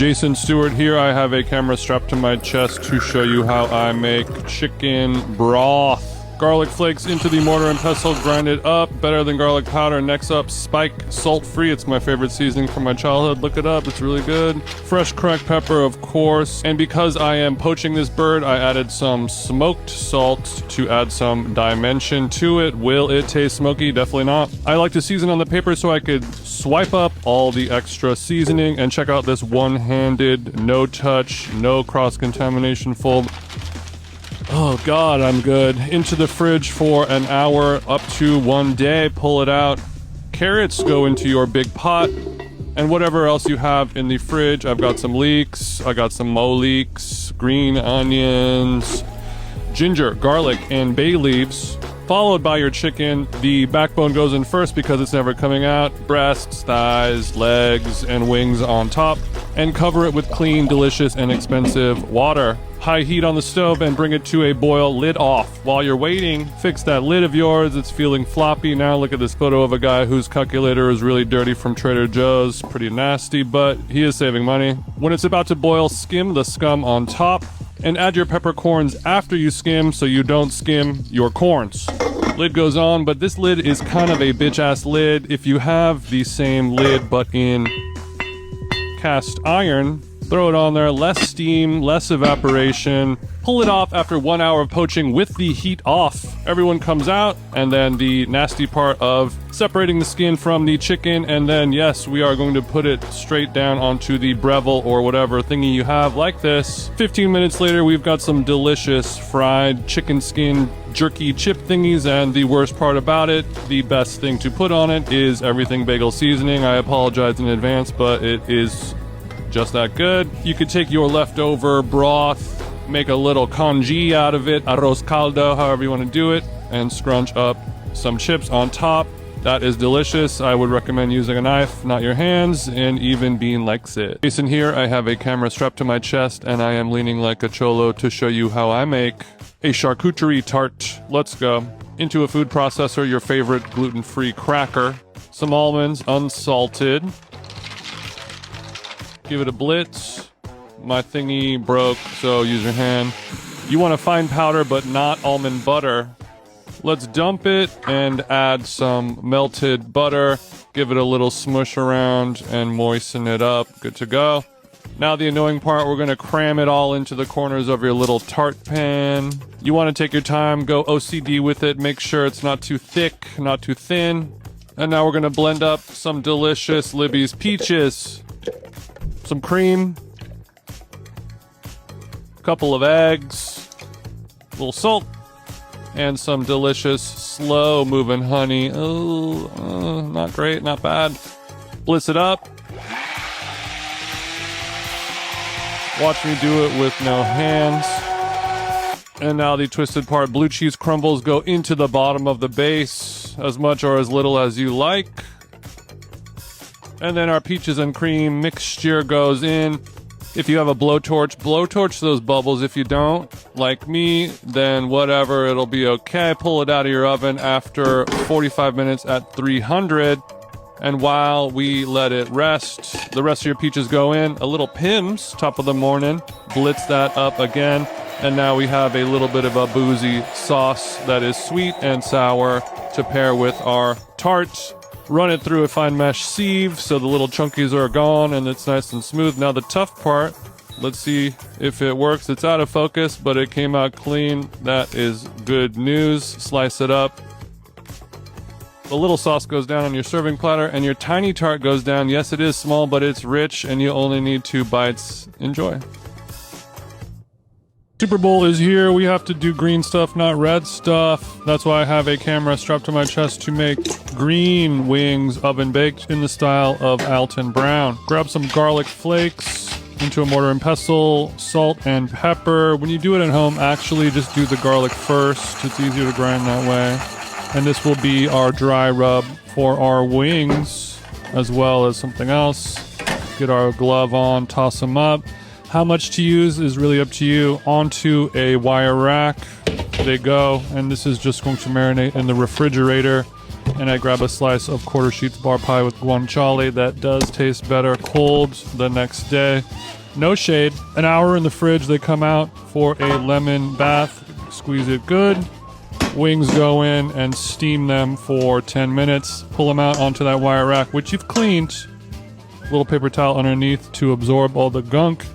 Jason Stewart here. I have a camera strapped to my chest to show you how I make chicken broth. Garlic flakes into the mortar and pestle, grind it up. Better than garlic powder. Next up, spike, salt-free. It's my favorite seasoning from my childhood. Look it up, it's really good. Fresh cracked pepper, of course. And because I am poaching this bird, I added some smoked salt to add some dimension to it. Will it taste smoky? Definitely not. I like to season on the paper so I could swipe up all the extra seasoning. And check out this one-handed, no-touch, no cross-contamination fold. Oh God, I'm good. Into the fridge for an hour, up to 1 day. Pull it out. Carrots go into your big pot. And whatever else you have in the fridge. I've got some leeks. I got some mo leeks, green onions, ginger, garlic, and bay leaves. Followed by your chicken. The backbone goes in first because it's never coming out. Breasts, thighs, legs, and wings on top. And cover it with clean, delicious, and expensive water. High heat on the stove and bring it to a boil, lid off. While you're waiting, fix that lid of yours. It's feeling floppy. Now look at this photo of a guy whose calculator is really dirty from Trader Joe's. Pretty nasty, but he is saving money. When it's about to boil, skim the scum on top and add your peppercorns after you skim so you don't skim your corns. Lid goes on, but this lid is kind of a bitch-ass lid. If you have the same lid but in cast iron, throw it on there, less steam, less evaporation. Pull it off after 1 hour of poaching with the heat off. Everyone comes out, and then the nasty part of separating the skin from the chicken, and then yes, we are going to put it straight down onto the Breville or whatever thingy you have, like this. 15 minutes later, we've got some delicious fried chicken skin jerky chip thingies, and the worst part about it, the best thing to put on it is everything bagel seasoning. I apologize in advance, but it is just that good. You could take your leftover broth, make a little congee out of it, arroz caldo, however you want to do it, and scrunch up some chips on top. That is delicious. I would recommend using a knife, not your hands, and even Bean likes it. Jason here. I have a camera strapped to my chest, and I am leaning like a cholo to show you how I make a charcuterie tart. Let's go. Into a food processor, your favorite gluten-free cracker, some almonds, unsalted. Give it a blitz. My thingy broke, so use your hand. You want a fine powder, but not almond butter. Let's dump it and add some melted butter. Give it a little smush around and moisten it up. Good to go. Now the annoying part, we're gonna cram it all into the corners of your little tart pan. You wanna take your time, go OCD with it. Make sure it's not too thick, not too thin. And now we're gonna blend up some delicious Libby's peaches. Some cream, a couple of eggs, a little salt, and some delicious slow moving honey. Oh, not great, not bad. Blitz it up. Watch me do it with no hands. And now the twisted part, blue cheese crumbles go into the bottom of the base, as much or as little as you like. And then our peaches and cream mixture goes in. If you have a blowtorch those bubbles. If you don't, like me, then whatever, it'll be okay. Pull it out of your oven after 45 minutes at 300. And while we let it rest, the rest of your peaches go in. A little Pimm's, top of the morning. Blitz that up again. And now we have a little bit of a boozy sauce that is sweet and sour to pair with our tart. Run it through a fine mesh sieve so the little chunkies are gone and it's nice and smooth. Now the tough part, let's see if it works. It's out of focus, but it came out clean. That is good news. Slice it up. The little sauce goes down on your serving platter and your tiny tart goes down. Yes, it is small, but it's rich and you only need 2 bites. Enjoy. Super Bowl is here. We have to do green stuff, not red stuff. That's why I have a camera strapped to my chest to make green wings oven baked in the style of Alton Brown. Grab some garlic flakes into a mortar and pestle, salt and pepper. When you do it at home, actually just do the garlic first. It's easier to grind that way. And this will be our dry rub for our wings, as well as something else. Get our glove on, toss them up. How much to use is really up to you. Onto a wire rack they go, and this is just going to marinate in the refrigerator And I grab a slice of quarter sheets bar pie with guanciale that does taste better cold the next day. No shade. An hour in the fridge, they come out for a lemon bath. Squeeze it good. Wings go in and steam them for 10 minutes. Pull them out onto that wire rack, which you've cleaned. Little paper towel underneath to absorb all the gunk.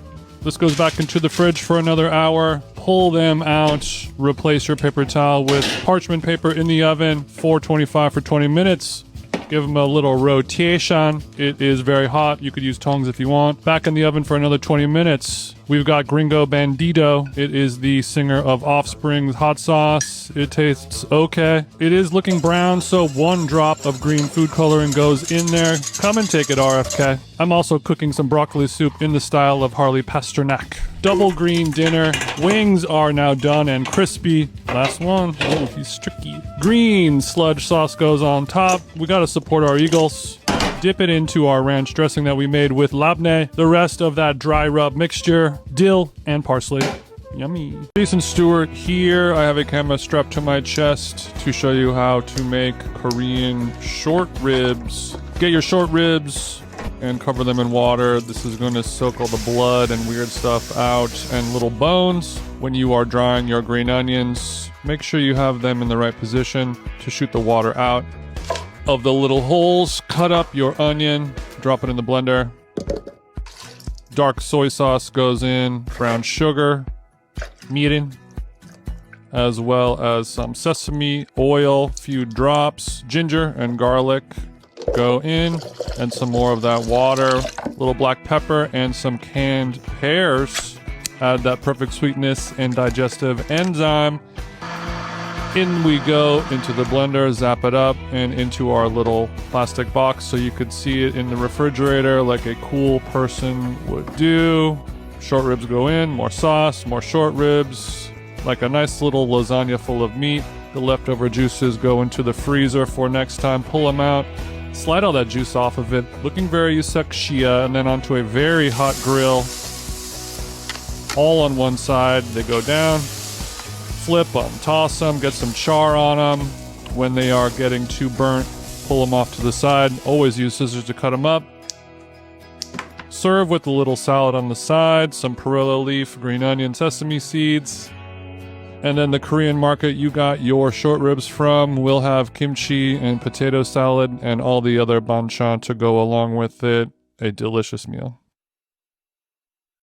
This goes back into the fridge for another hour. Pull them out. Replace your paper towel with parchment paper in the oven. 425 for 20 minutes. Give them a little rotation. It is very hot. You could use tongs if you want. Back in the oven for another 20 minutes. We've got Gringo Bandito. It is the singer of Offspring's hot sauce. It tastes okay. It is looking brown, so 1 drop of green food coloring goes in there. Come and take it, RFK. I'm also cooking some broccoli soup in the style of Harley Pasternak. Double green dinner. Wings are now done and crispy. Last one. Oh, he's tricky. Green sludge sauce goes on top. We gotta support our Eagles. Dip it into our ranch dressing that we made with labneh. The rest of that dry rub mixture, dill, and parsley. Yummy. Jason Stewart here. I have a camera strapped to my chest to show you how to make Korean short ribs. Get your short ribs and cover them in water. This is going to soak all the blood and weird stuff out and little bones. When you are drying your green onions, make sure you have them in the right position to shoot the water out of the little holes. Cut up your onion, drop it in the blender. Dark soy sauce goes in, brown sugar, mirin, as well as some sesame oil, few drops, ginger and garlic go in, and some more of that water, little black pepper and some canned pears. Add that perfect sweetness and digestive enzyme. In we go into the blender, zap it up, and into our little plastic box so you could see it in the refrigerator like a cool person would do. Short ribs go in, more sauce, more short ribs, like a nice little lasagna full of meat. The leftover juices go into the freezer for next time. Pull them out, slide all that juice off of it, looking very sexy, and then onto a very hot grill. All on one side, they go down. Flip them, toss them, get some char on them. When they are getting too burnt, pull them off to the side. Always use scissors to cut them up. Serve with a little salad on the side, some perilla leaf, green onion, sesame seeds. And then the Korean market you got your short ribs from will have kimchi and potato salad and all the other banchan to go along with it. A delicious meal.